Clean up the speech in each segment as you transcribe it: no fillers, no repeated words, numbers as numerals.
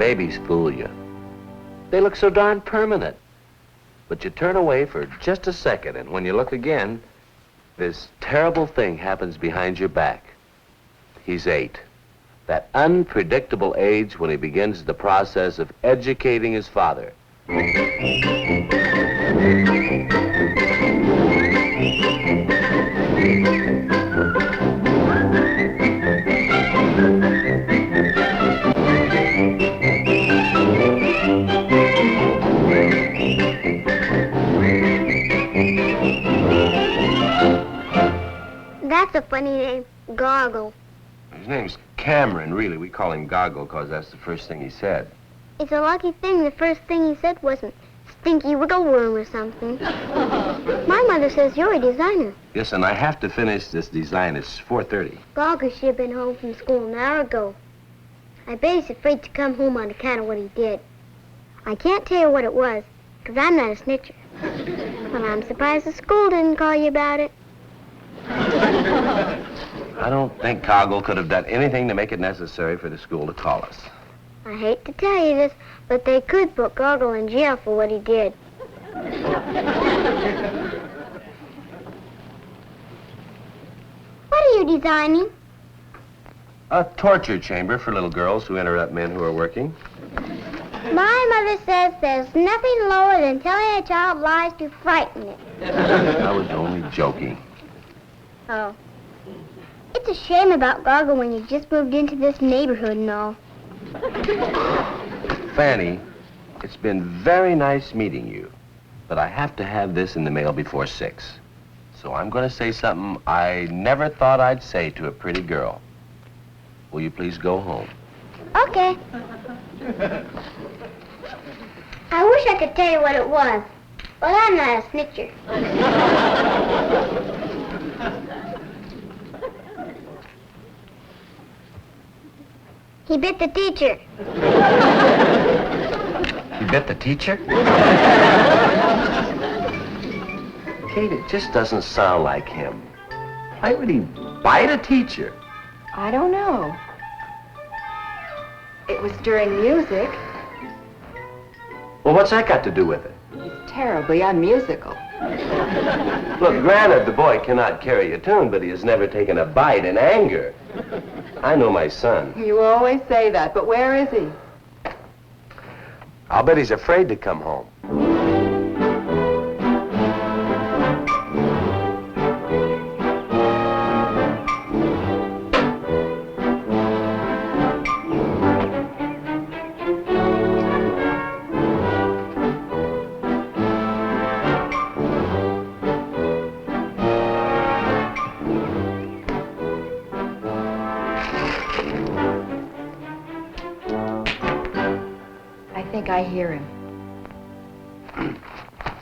babies fool you. They look so darn permanent. But you turn away for just a second, and when you look again, this terrible thing happens behind your back. He's 8. That unpredictable age when he begins the process of educating his father. That's a funny name, Goggle. His name's Cameron, really. We call him Goggle because that's the first thing he said. It's a lucky thing the first thing he said wasn't stinky wiggleworm or something. My mother says you're a designer. Yes, and I have to finish this design. It's 4:30. Goggle should have been home from school an hour ago. I bet he's afraid to come home on account of what he did. I can't tell you what it was, because I'm not a snitcher. But I'm surprised the school didn't call you about it. I don't think Goggle could have done anything to make it necessary for the school to call us. I hate to tell you this, but they could put Goggle in jail for what he did. What are you designing? A torture chamber for little girls who interrupt men who are working. My mother says there's nothing lower than telling a child lies to frighten it. I was only joking. Oh. It's a shame about Goggle when you just moved into this neighborhood and all. Fanny, it's been very nice meeting you, but I have to have this in the mail before 6. So I'm going to say something I never thought I'd say to a pretty girl. Will you please go home? Okay. I wish I could tell you what it was, but I'm not a snitcher. He bit the teacher. He bit the teacher? Kate, it just doesn't sound like him. Why would he bite a teacher? I don't know. It was during music. Well, what's that got to do with it? He's terribly unmusical. Look, granted, the boy cannot carry a tune, but he has never taken a bite in anger. I know my son. You always say that, but where is he? I'll bet he's afraid to come home. I hear him.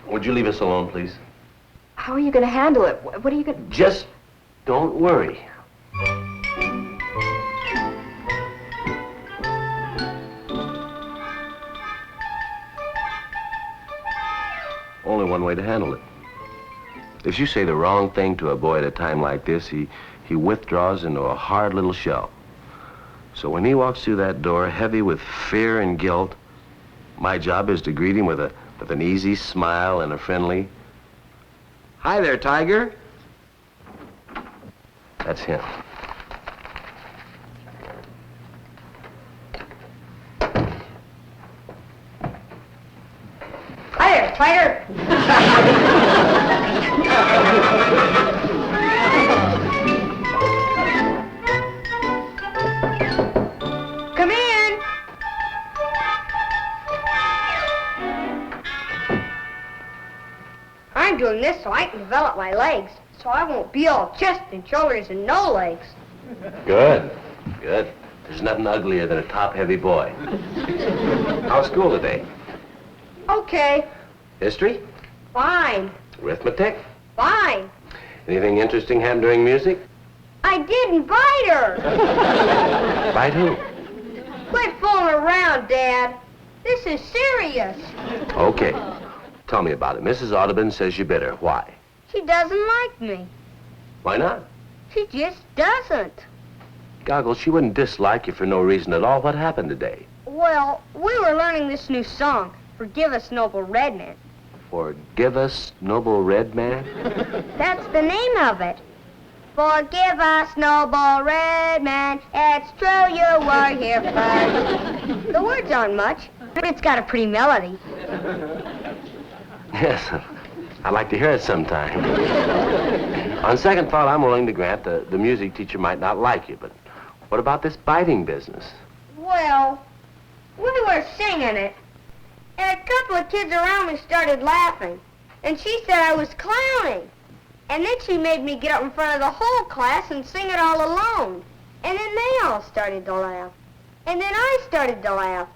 Would you leave us alone, please? How are you going to handle it? What are you going to... Just don't worry. Only one way to handle it. If you say the wrong thing to a boy at a time like this, he withdraws into a hard little shell. So when he walks through that door heavy with fear and guilt, my job is to greet him with an easy smile and a friendly, "Hi there, Tiger." That's him. Hi there, Tiger. Come in. I'm doing this so I can develop my legs, so I won't be all chest and shoulders and no legs. Good, good. There's nothing uglier than a top-heavy boy. How's school today? Okay, History? fine, Arithmetic? fine. Anything interesting happen during music? I did invite her. Bite who? Quit fooling around, Dad. This is serious. Okay. Tell me about it. Mrs. Audubon says you bit her. Why? She doesn't like me. Why not? She just doesn't. Goggle, she wouldn't dislike you for no reason at all. What happened today? Well, we were learning this new song, Forgive Us, Noble Red Man. Forgive us, noble red man? That's the name of it. Forgive us, noble red man, it's true you were here first. The words aren't much, but it's got a pretty melody. Yes, I'd like to hear it sometime. On second thought, I'm willing to grant the music teacher might not like you, but what about this biting business? Well, we were singing it, and a couple of kids around me started laughing, and she said I was clowning. And then she made me get up in front of the whole class and sing it all alone. And then they all started to laugh. And then I started to laugh.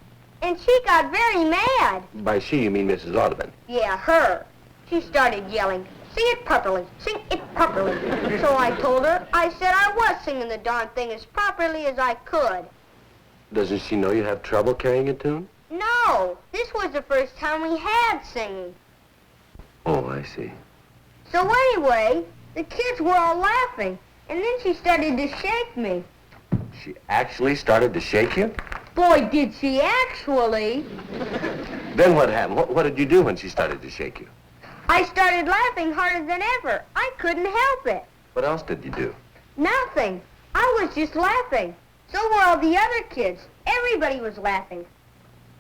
And she got very mad. By she, you mean Mrs. Audubon? Yeah, her. She started yelling, sing it properly, sing it properly. So I told her, I said I was singing the darn thing as properly as I could. Doesn't she know you have trouble carrying a tune? No, this was the first time we had singing. Oh, I see. So anyway, the kids were all laughing, and then she started to shake me. She actually started to shake you? Boy, did she actually. Then what happened? What did you do when she started to shake you? I started laughing harder than ever. I couldn't help it. What else did you do? Nothing. I was just laughing. So were all the other kids. Everybody was laughing.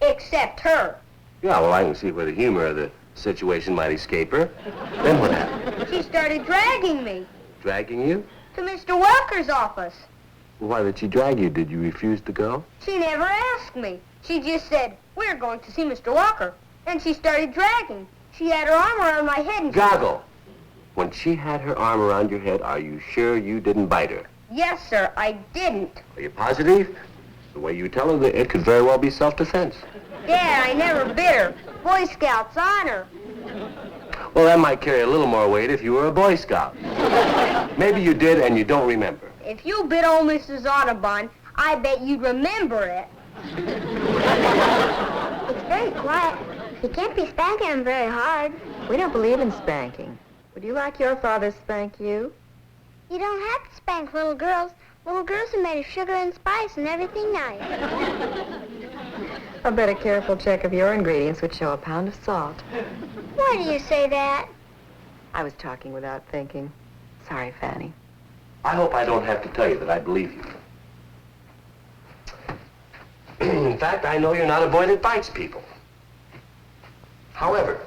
Except her. Yeah, well, I can see where the humor of the situation might escape her. Then what happened? She started dragging me Dragging you? to Mr. Welker's office. Why did she drag you? Did you refuse to go? She never asked me. She just said, we're going to see Mr. Welker. And she started dragging. She had her arm around my head and... Goggle! When she had her arm around your head, are you sure you didn't bite her? Yes, sir, I didn't. Are you positive? The way you tell her, that it could very well be self-defense. Dad, I never bit her. Boy Scouts honor. Well, that might carry a little more weight if you were a Boy Scout. Maybe you did and you don't remember. If you bit old Mrs. Audubon, I bet you'd remember it. It's very quiet. You can't be spanking him very hard. We don't believe in spanking. Would you like your father to spank you? You don't have to spank little girls. Little girls are made of sugar and spice and everything nice. I bet a careful check of your ingredients would show a pound of salt. Why do you say that? I was talking without thinking. Sorry, Fanny. I hope I don't have to tell you that I believe you. In fact, I know you're not a boy that bites people. However,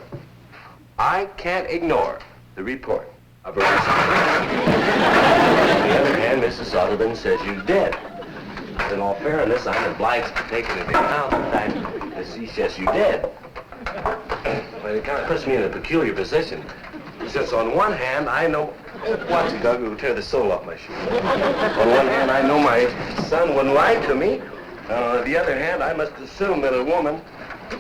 I can't ignore the report of a recent... On the other hand, Mrs. Audubon says you're dead. In all fairness, I'm obliged to take into account the fact that she says you're dead. But it kind of puts me in a peculiar position. Since on one hand, I know... Watch it, Doug, will tear the sole off my shoe. On one hand, I know my son wouldn't lie to me. On the other hand, I must assume that a woman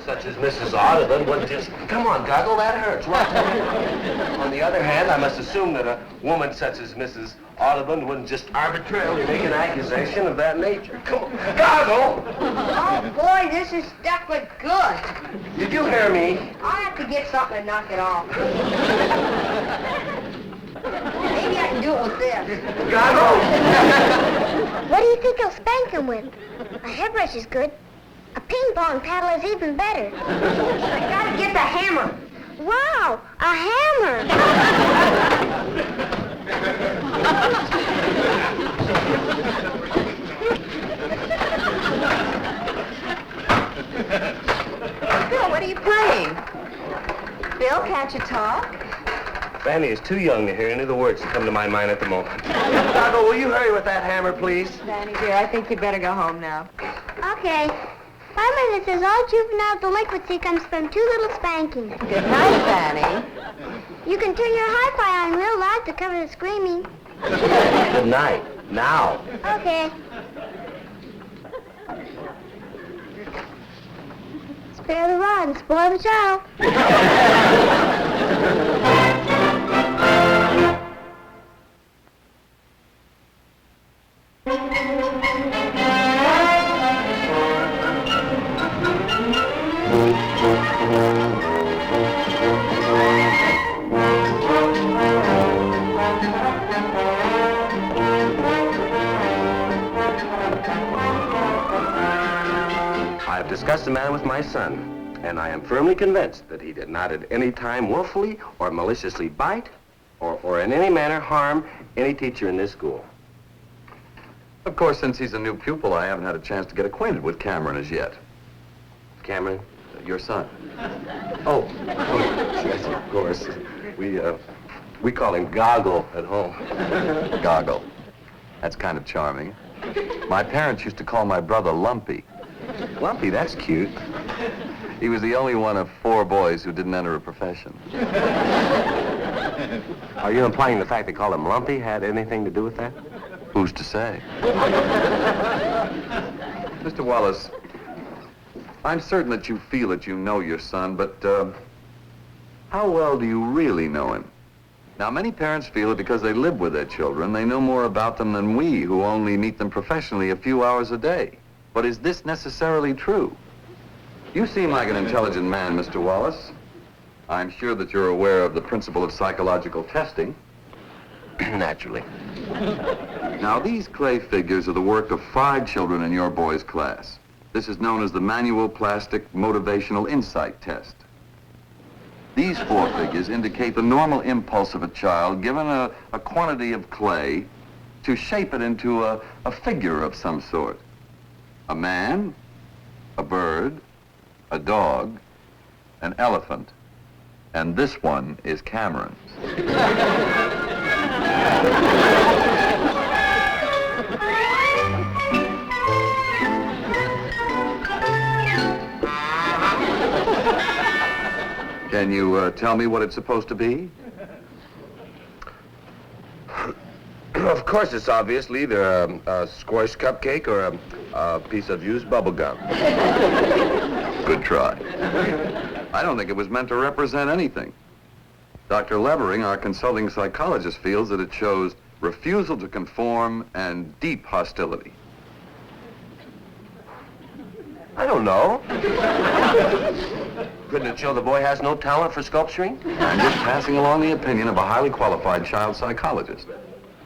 such as Mrs. Audubon would just... Come on, Goggle, that hurts. Right. On the other hand, I must assume that a woman such as Mrs. Audubon wouldn't just arbitrarily make an accusation of that nature. Come on, Goggle! Oh, boy, this is stuck with good. Did you hear me? I'll have to get something to knock it off. Maybe I can do it with this. Goggle! What do you think I'll spank him with? A hairbrush is good. A ping pong paddle is even better. I gotta get the hammer. Wow, a hammer! Bill, what are you playing? Bill, can't you talk? Fanny is too young to hear any of the words that come to my mind at the moment. Goggle, will you hurry with that hammer, please? Fanny, dear, I think you'd better go home now. Okay. 5 minutes says all juvenile delinquency comes from too little spanking. Good night, Fanny. You can turn your hi-fi on real loud to cover the screaming. Good night. Now. Okay. Spare the rod and spoil the child. discussed the matter with my son, and I am firmly convinced that he did not at any time willfully or maliciously bite or in any manner harm any teacher in this school. Of course, since he's a new pupil, I haven't had a chance to get acquainted with Cameron as yet. Cameron? Your son. Oh, yes, of course. We call him Goggle at home. Goggle. That's kind of charming. My parents used to call my brother Lumpy. Lumpy, that's cute. He was the only one of 4 boys who didn't enter a profession. Are you implying the fact they called him Lumpy had anything to do with that? Who's to say? Mr. Wallace, I'm certain that you feel that you know your son, but how well do you really know him? Now, many parents feel that because they live with their children, they know more about them than we, who only meet them professionally a few hours a day. But is this necessarily true? You seem like an intelligent man, Mr. Wallace. I'm sure that you're aware of the principle of psychological testing. Naturally. Now, these clay figures are the work of 5 children in your boy's class. This is known as the Manual Plastic Motivational Insight Test. These 4 figures indicate the normal impulse of a child given a quantity of clay to shape it into a figure of some sort. A man, a bird, a dog, an elephant, and this one is Cameron's. Can you tell me what it's supposed to be? Of course, it's obviously either a squash cupcake or a piece of used bubble gum. Good try. I don't think it was meant to represent anything. Dr. Levering, our consulting psychologist, feels that it shows refusal to conform and deep hostility. I don't know. Couldn't it show the boy has no talent for sculpturing? I'm just passing along the opinion of a highly qualified child psychologist.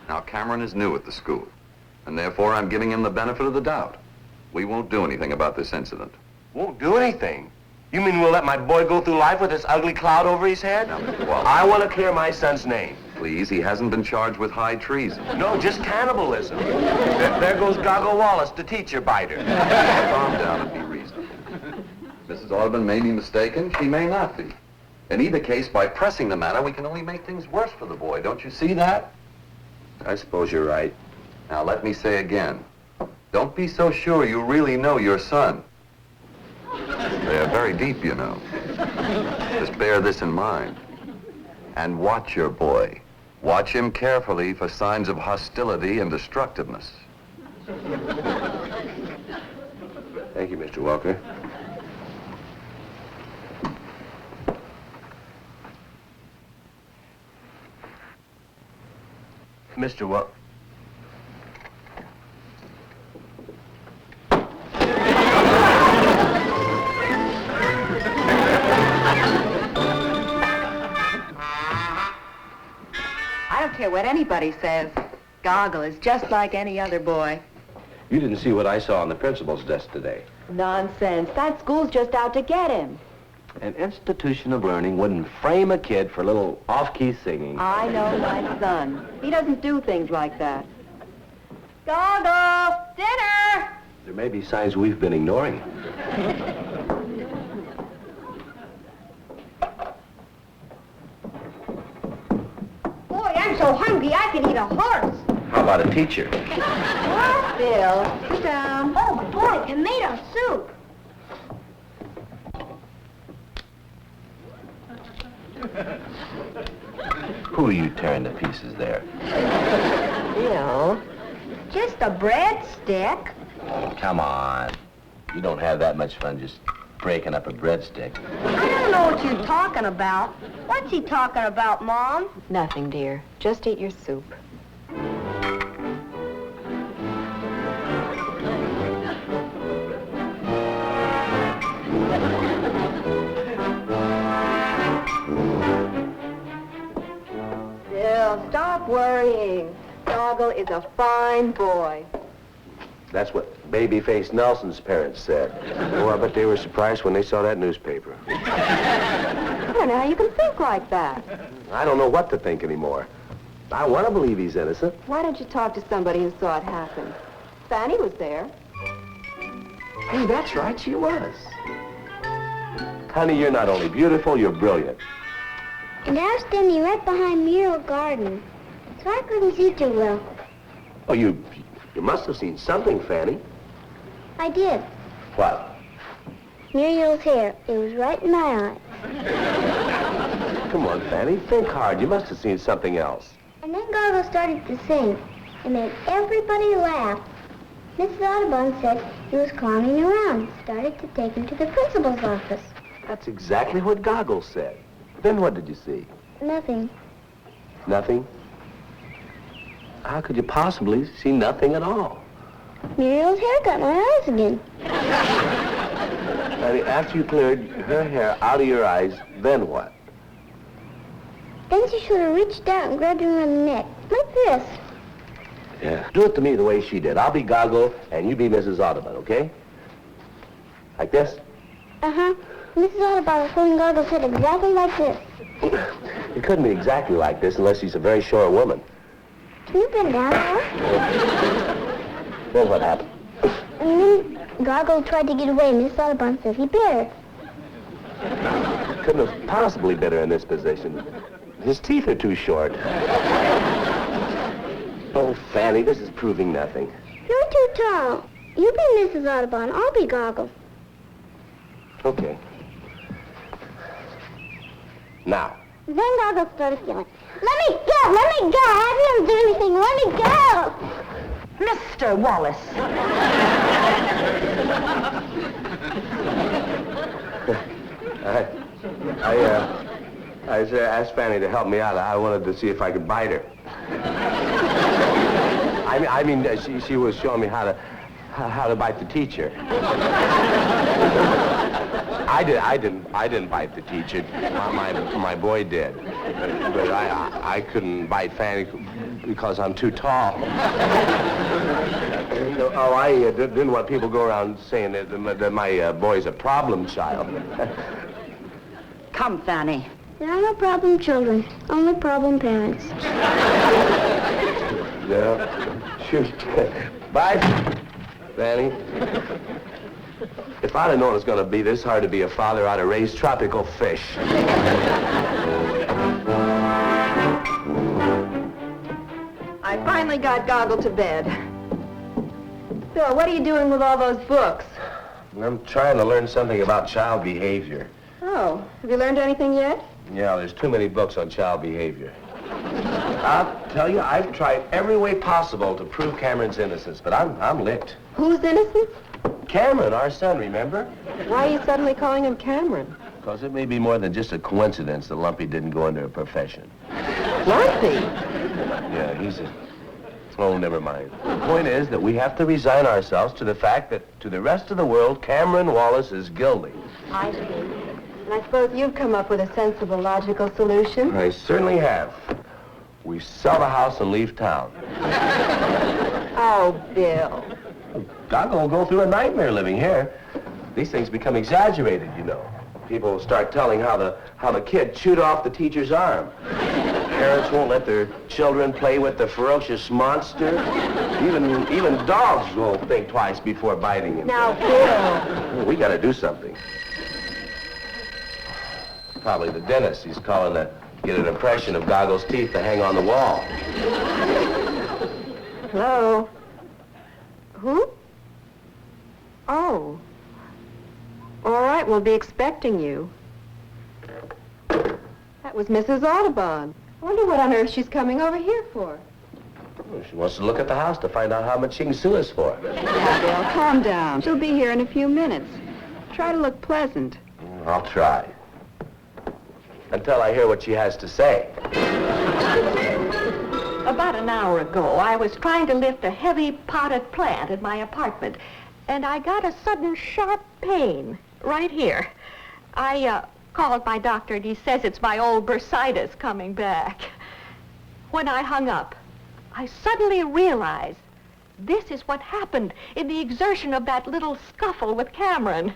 Now, Cameron is new at the school, and therefore I'm giving him the benefit of the doubt. We won't do anything about this incident. Won't do anything? You mean we'll let my boy go through life with this ugly cloud over his head? Now, Mr. Wallace, I want to clear my son's name. please, he hasn't been charged with high treason. No, just cannibalism. There goes Goggle Wallace, the teacher biter. Calm down and be reasonable. Mrs. Audubon may be mistaken, she may not be. In either case, by pressing the matter, we can only make things worse for the boy. Don't you see that? I suppose you're right. Now, let me say again, don't be so sure you really know your son. They're very deep, you know. Just bear this in mind. And watch your boy. Watch him carefully for signs of hostility and destructiveness. Thank you, Mr. Walker. Mr. Walker. I don't care what anybody says. Goggle is just like any other boy. You didn't see what I saw on the principal's desk today. Nonsense. That school's just out to get him. An institution of learning wouldn't frame a kid for a little off-key singing. I know my son. He doesn't do things like that. Goggle! Dinner! There may be signs we've been ignoring. Boy, I'm so hungry I could eat a horse. How about a teacher? Bill, sit down. Oh, boy, tomato soup. Who are you tearing to pieces there? Bill. Just a breadstick. Oh, come on. You don't have that much fun just breaking up a breadstick. I don't know what you're talking about. What's he talking about, Mom? Nothing, dear. Just eat your soup. Bill, stop worrying. Goggle is a fine boy. That's what Babyface Nelson's parents said. Oh, I bet they were surprised when they saw that newspaper. I don't know how you can think like that. I don't know what to think anymore. I want to believe he's innocent. Why don't you talk to somebody who saw it happen? Fanny was there. Hey, that's right, she was. Honey, you're not only beautiful, you're brilliant. And I was standing right behind Muriel Garden, so I couldn't see too well. Oh, you must have seen something, Fanny. I did. What? Muriel's hair. It was right in my eye. Come on, Fanny, think hard. You must have seen something else. And then Goggle started to sing. It made everybody laugh. Mrs. Audubon said he was clowning around. Started to take him to the principal's office. That's exactly what Goggle said. Then what did you see? Nothing. Nothing? How could you possibly see nothing at all? Muriel's hair got my eyes again. Fanny, after you cleared her hair out of your eyes, then what? Then she sort of reached out and grabbed him around the neck, like this. Yeah. Do it to me the way she did. I'll be Goggle, and you be Mrs. Audubon, okay? Like this? Uh-huh. Mrs. Audubon was holding Goggle's head exactly like this. It couldn't be exactly like this unless she's a very short woman. Can you bend down more? Then what happened? And then Goggle tried to get away, and Mrs. Audubon said he bit her. Couldn't have possibly bit her in this position. His teeth are too short. Oh, Fanny, this is proving nothing. You're too tall. You be Mrs. Audubon, I'll be Goggle. Okay. Now. Then Goggle started yelling, "Let me go! Let me go! I haven't done anything! Let me go!" Mr. Wallace. I asked Fanny to help me out. I wanted to see if I could bite her. She was showing me how to bite the teacher. I didn't bite the teacher. My boy did. But I couldn't bite Fanny because I'm too tall. I didn't want people to go around saying that my boy's a problem child. Come, Fanny. There are no problem children, only problem parents. Yeah. Shoot. Bye, Fanny. If I'd have known it was going to be this hard to be a father, I'd have raised tropical fish. I finally got Goggle to bed. Bill, what are you doing with all those books? I'm trying to learn something about child behavior. Oh, have you learned anything yet? Yeah, there's too many books on child behavior. I'll tell you, I've tried every way possible to prove Cameron's innocence, but I'm licked. Who's innocent? Cameron, our son, remember? Why are you suddenly calling him Cameron? Because it may be more than just a coincidence that Lumpy didn't go into a profession. Lumpy? Yeah, he's a... Oh, never mind. The point is that we have to resign ourselves to the fact that to the rest of the world, Cameron Wallace is guilty. I see. And I suppose you've come up with a sensible, logical solution? I certainly have. We sell the house and leave town. Oh, Bill. Goggle will go through a nightmare living here. These things become exaggerated, you know. People will start telling how the kid chewed off the teacher's arm. Parents won't let their children play with the ferocious monster. Even dogs will think twice before biting him. Now, Bill. We got to do something. Probably the dentist. He's calling to get an impression of Goggle's teeth to hang on the wall. Hello? Who? Oh. All right, we'll be expecting you. That was Mrs. Audubon. I wonder what on earth she's coming over here for. Well, she wants to look at the house to find out how much she can sue us for. Now, Bill, calm down. She'll be here in a few minutes. Try to look pleasant. I'll try. Until I hear what she has to say. About an hour ago, I was trying to lift a heavy potted plant in my apartment, and I got a sudden sharp pain right here. I called my doctor, and he says it's my old bursitis coming back. When I hung up, I suddenly realized This is what happened in the exertion of that little scuffle with Cameron.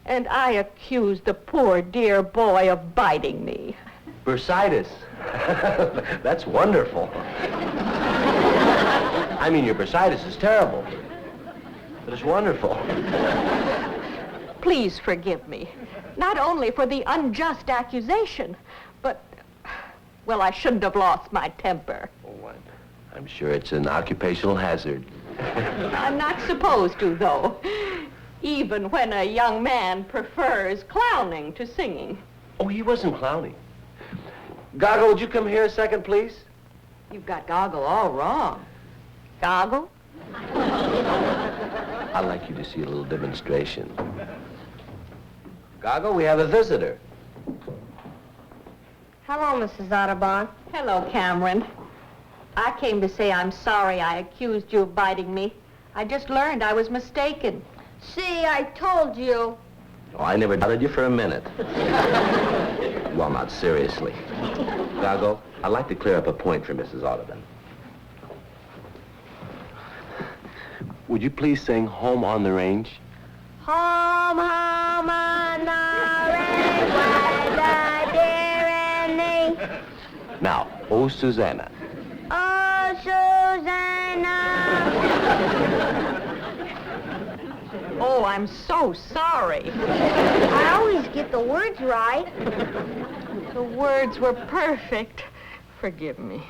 And I accused the poor dear boy of biting me. Bursitis. That's wonderful. I mean, your bursitis is terrible. But it's wonderful. Please forgive me. Not only for the unjust accusation, but, well, I shouldn't have lost my temper. Oh, I'm sure it's an occupational hazard. I'm not supposed to, though. Even when a young man prefers clowning to singing. Oh, he wasn't clowning. Goggle, would you come here a second, please? You've got Goggle all wrong. Goggle? I'd like you to see a little demonstration. Goggle, we have a visitor. Hello, Mrs. Audubon. Hello, Cameron. I came to say I'm sorry I accused you of biting me. I just learned I was mistaken. See, I told you. Oh, I never doubted you for a minute. Well, not seriously. Goggle, I'd like to clear up a point for Mrs. Audubon. Would you please sing Home on the Range? Home, home on the range, where the deer and me. Now, Oh, Susanna. Oh, Susanna. Oh, I'm so sorry. I always get the words right. The words were perfect. Forgive me.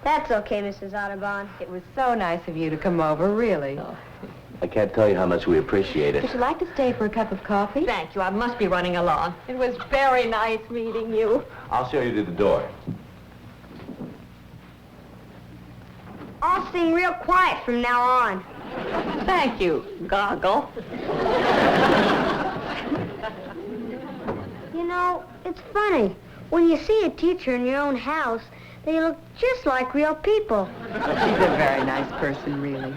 That's okay, Mrs. Audubon. It was so nice of you to come over, really. I can't tell you how much we appreciate it. Would you like to stay for a cup of coffee? Thank you. I must be running along. It was very nice meeting you. I'll show you to the door. I'll sing real quiet from now on. Thank you, Goggle. You know, it's funny. When you see a teacher in your own house, they look just like real people. She's a very nice person, really.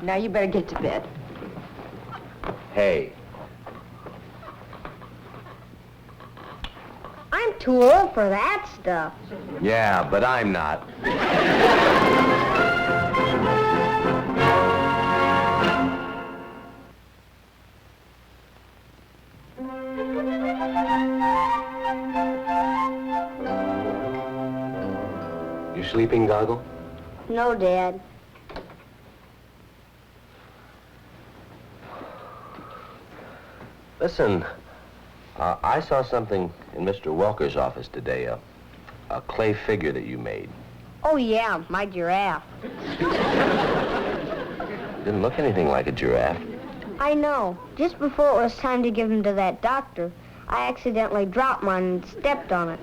Now you better get to bed. Hey, I'm too old for that stuff. yeah, but I'm not. You sleeping, Goggle? No, Dad. Listen, I saw something in Mr. Welker's office today, a clay figure that you made. Oh, yeah, my giraffe. Didn't look anything like a giraffe. I know. Just before it was time to give him to that doctor, I accidentally dropped mine and stepped on it.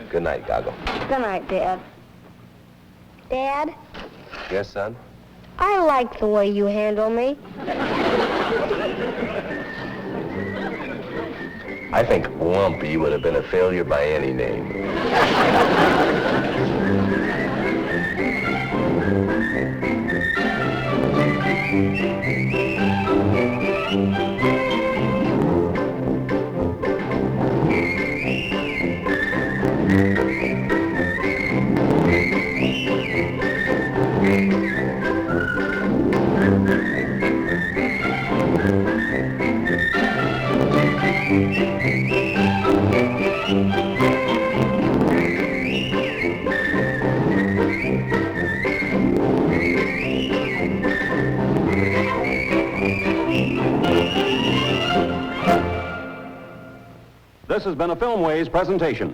Good night, Goggle. Good night, Dad. Dad, Yes, son? I like the way you handle me. I think Lumpy would have been a failure by any name. This has been a Filmways presentation.